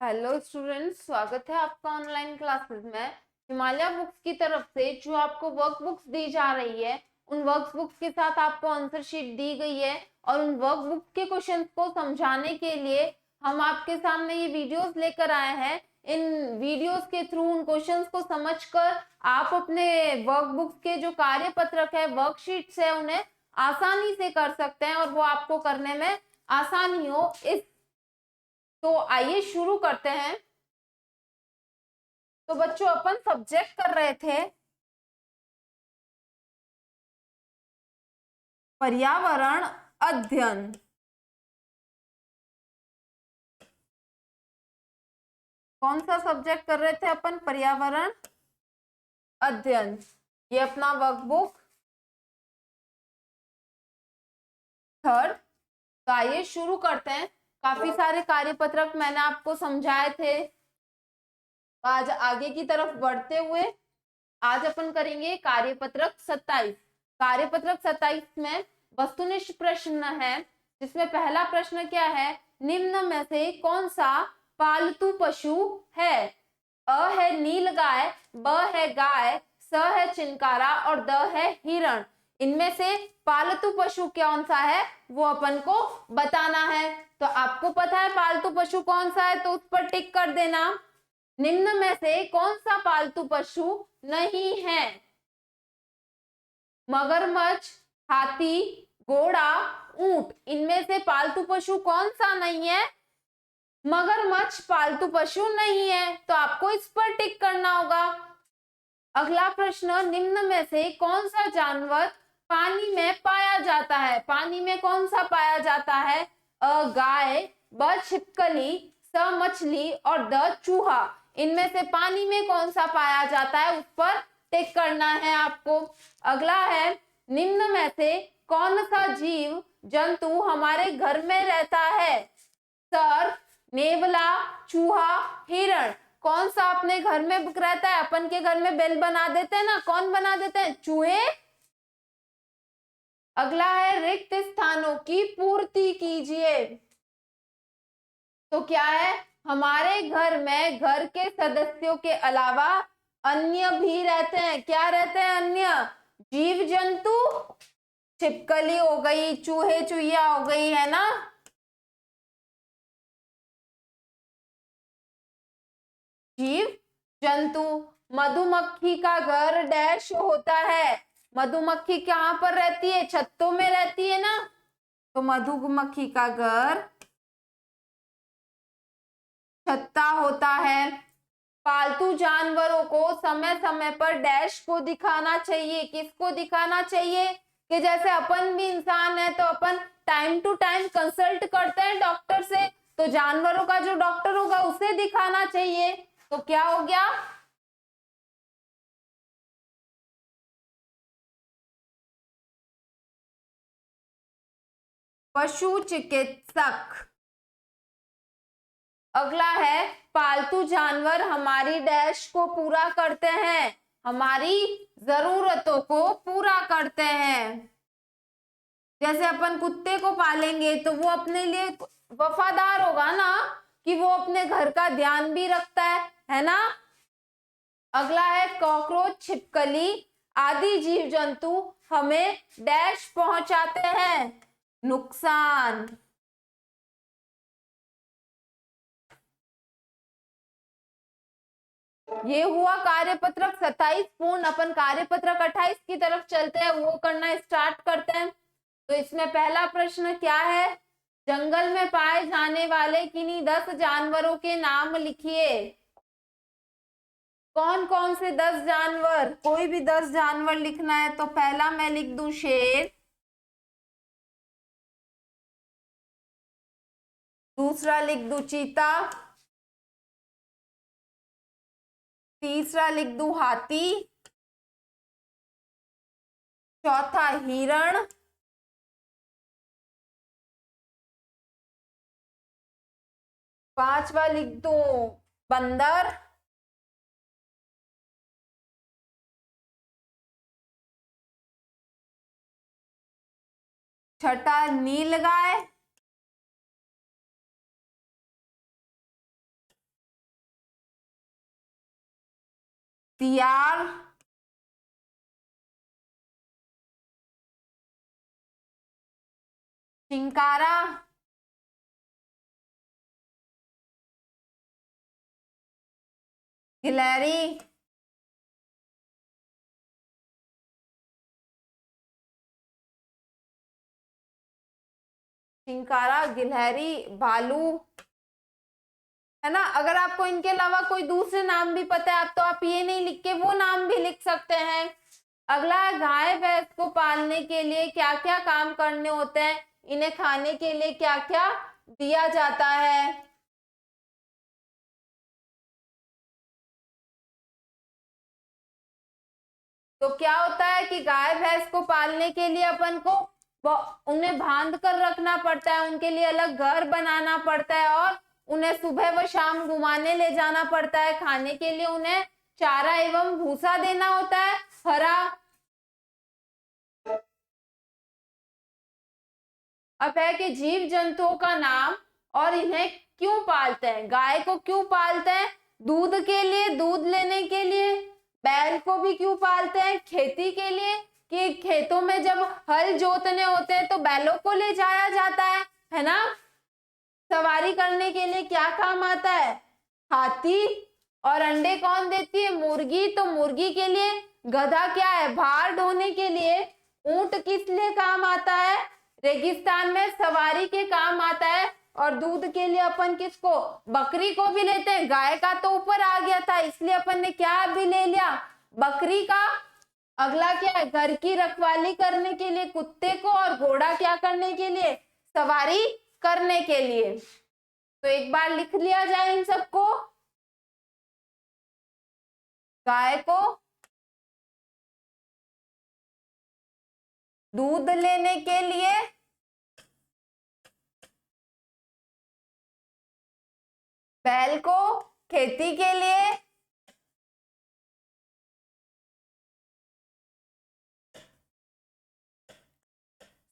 Hello students, स्वागत है आपका ऑनलाइन क्लासेस में। हिमालय बुक्स की तरफ से जो आपको वर्क बुक्स दी जा रही है, उन वर्क बुक्स के साथ आपको आंसर शीट दी गई है और उन वर्क बुक्स के क्वेश्चंस को समझाने के लिए हम आपके सामने ये वीडियोस लेकर आए हैं। इन वीडियोस के थ्रू उन क्वेश्चंस को समझकर आप अपने वर्क बुक्स के जो कार्य पत्रक है, वर्कशीट्स है, उन्हें आसानी से कर सकते हैं और वो आपको करने में आसानी हो। तो आइए शुरू करते हैं। तो बच्चों, अपन सब्जेक्ट कर रहे थे पर्यावरण अध्ययन। कौन सा सब्जेक्ट कर रहे थे अपन? पर्यावरण अध्ययन। ये अपना वर्कबुक थर्ड। तो आइए शुरू करते हैं। काफी सारे कार्यपत्रक मैंने आपको समझाए थे। आज आगे की तरफ बढ़ते हुए आज अपन करेंगे कार्यपत्रक 27। कार्यपत्रक 27 में वस्तुनिष्ठ प्रश्न है, जिसमें पहला प्रश्न क्या है? निम्न में से कौन सा पालतू पशु है? अ है नीलगाय, ब है गाय, स है चिंकारा और द है हिरण। इनमें से पालतू पशु कौन सा है वो अपन को बताना है। तो आपको पता है पालतू पशु कौन सा है, तो उस पर टिक कर देना। निम्न में से कौन सा पालतू पशु नहीं है? मगरमच्छ, हाथी, घोड़ा, ऊंट। इनमें से पालतू पशु कौन सा नहीं है? मगरमच्छ पालतू पशु नहीं है, तो आपको इस पर टिक करना होगा। अगला प्रश्न, निम्न में से कौन सा जानवर पानी में पाया जाता है? पानी में कौन सा पाया जाता है? अ गाय, ब छिपकली, स मछली और द चूहा। इनमें से पानी में कौन सा पाया जाता है, उस पर टिक करना है आपको। अगला है, निम्न में से कौन सा जीव जंतु हमारे घर में रहता है? सर्प, नेवला, चूहा, हिरण। कौन सा अपने घर में रहता है? अपन के घर में बेल बना देते हैं ना, कौन बना देते हैं? चूहे। अगला है, रिक्त स्थानों की पूर्ति कीजिए। तो क्या है? हमारे घर में घर के सदस्यों के अलावा अन्य भी रहते हैं। क्या रहते हैं? अन्य जीव जंतु। छिपकली हो गई, चूहे चुहिया हो गई, है ना। जीव जंतु। मधुमक्खी का घर डैश होता है। मधुमक्खी कहाँ पर रहती है? छत्तों में रहती है ना। तो मधुमक्खी का घर छत्ता होता है। पालतू जानवरों को समय समय पर डैश को दिखाना चाहिए। किसको दिखाना चाहिए? कि जैसे अपन भी इंसान है तो अपन टाइम टू टाइम कंसल्ट करते हैं डॉक्टर से, तो जानवरों का जो डॉक्टर होगा उसे दिखाना चाहिए। तो क्या हो गया? पशु चिकित्सक। अगला है, पालतू जानवर हमारी डैश को पूरा करते हैं, हमारी जरूरतों को पूरा करते हैं। जैसे अपन कुत्ते को पालेंगे तो वो अपने लिए वफादार होगा ना, कि वो अपने घर का ध्यान भी रखता है ना। अगला है, कॉकरोच, छिपकली आदि जीव जंतु हमें डैश पहुंचाते हैं, नुकसान। ये हुआ कार्यपत्रक 27 पूर्ण। अपन कार्यपत्रक 28 की तरफ चलते हैं, वो करना स्टार्ट करते हैं। तो इसमें पहला प्रश्न क्या है? जंगल में पाए जाने वाले किन्हीं 10 जानवरों के नाम लिखिए। कौन कौन से 10 जानवर? कोई भी 10 जानवर लिखना है। तो पहला मैं लिख दूं शेर, दूसरा लिख दूं चीता, तीसरा लिख दूं हाथी, चौथा हिरण, पांचवा लिख दूं बंदर, छठा नीलगाय, सियार, चिंकारा, गिलहरी, चिंकारा, गिलहरी, भालू, है ना। अगर आपको इनके अलावा कोई दूसरे नाम भी पता है आप तो आप ये नहीं लिख के वो नाम भी लिख सकते हैं। अगला है गाय भैंस को पालने के लिए क्या क्या काम करने होते हैं, इन्हें खाने के लिए क्या क्या दिया जाता है। तो क्या होता है कि गाय भैंस को पालने के लिए अपन को उन्हें बांध कर रखना पड़ता है, उनके लिए अलग घर बनाना पड़ता है और उन्हें सुबह व शाम घुमाने ले जाना पड़ता है। खाने के लिए उन्हें चारा एवं भूसा देना होता है हरा। अब है कि जीव जंतुओं का नाम और इन्हें क्यों पालते हैं। गाय को क्यों पालते हैं, दूध के लिए, दूध लेने के लिए। बैल को भी क्यों पालते हैं, खेती के लिए, कि खेतों में जब हल जोतने होते हैं तो बैलों को ले जाया जाता है ना। सवारी करने के लिए क्या काम आता है, हाथी। और अंडे कौन देती है, मुर्गी। तो मुर्गी के लिए गधा क्या है, भार ढोने के लिए। ऊंट किस लिए काम आता है, रेगिस्तान में सवारी के काम आता है। और दूध के लिए अपन किसको, बकरी को भी लेते हैं। गाय का तो ऊपर आ गया था इसलिए अपन ने क्या भी ले लिया, बकरी का। अगला क्या है, घर की रखवाली करने के लिए कुत्ते को। और घोड़ा क्या करने के लिए, सवारी करने के लिए। तो एक बार लिख लिया जाए इन सबको। गाय को दूध लेने के लिए, बैल को खेती के लिए,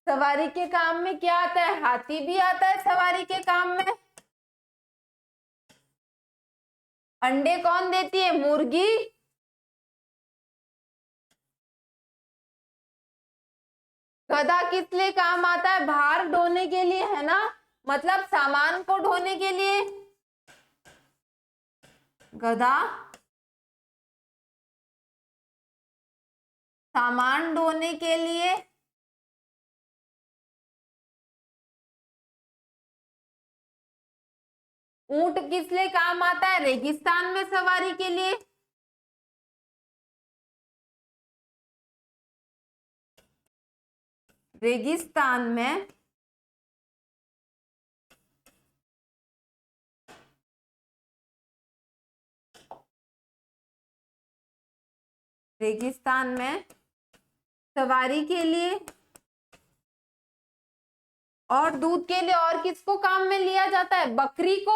सवारी के काम में क्या आता है, हाथी भी आता है सवारी के काम में। अंडे कौन देती है, मुर्गी। गधा किस लिए काम आता है, भार ढोने के लिए, है ना, मतलब सामान को ढोने के लिए गधा सामान ढोने के लिए। ऊंट किस लिए काम आता है, रेगिस्तान में सवारी के लिए। रेगिस्तान में सवारी के लिए। और दूध के लिए और किसको काम में लिया जाता है, बकरी को।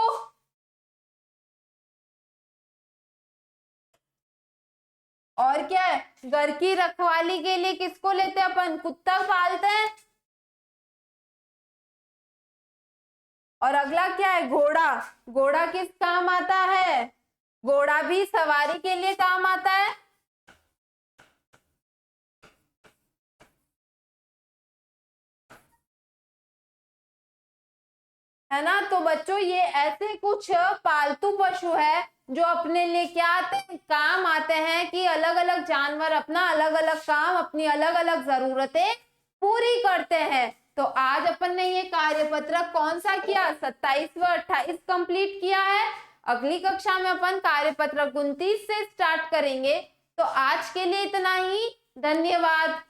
और क्या है, घर की रखवाली के लिए किसको लेते हैं अपन, कुत्ता पालते हैं। और अगला क्या है, घोड़ा। घोड़ा किस काम आता है, घोड़ा भी सवारी के लिए काम आता है ना। तो बच्चों ये ऐसे कुछ पालतू पशु है जो अपने लिए क्या आते हैं, काम आते हैं, कि अलग अलग जानवर अपना अलग अलग काम, अपनी अलग अलग जरूरतें पूरी करते हैं। तो आज अपन ने ये कार्यपत्रक कौन सा किया, 27 व 28 कंप्लीट किया है। अगली कक्षा में अपन कार्यपत्रक 29 से स्टार्ट करेंगे। तो आज के लिए इतना ही, धन्यवाद।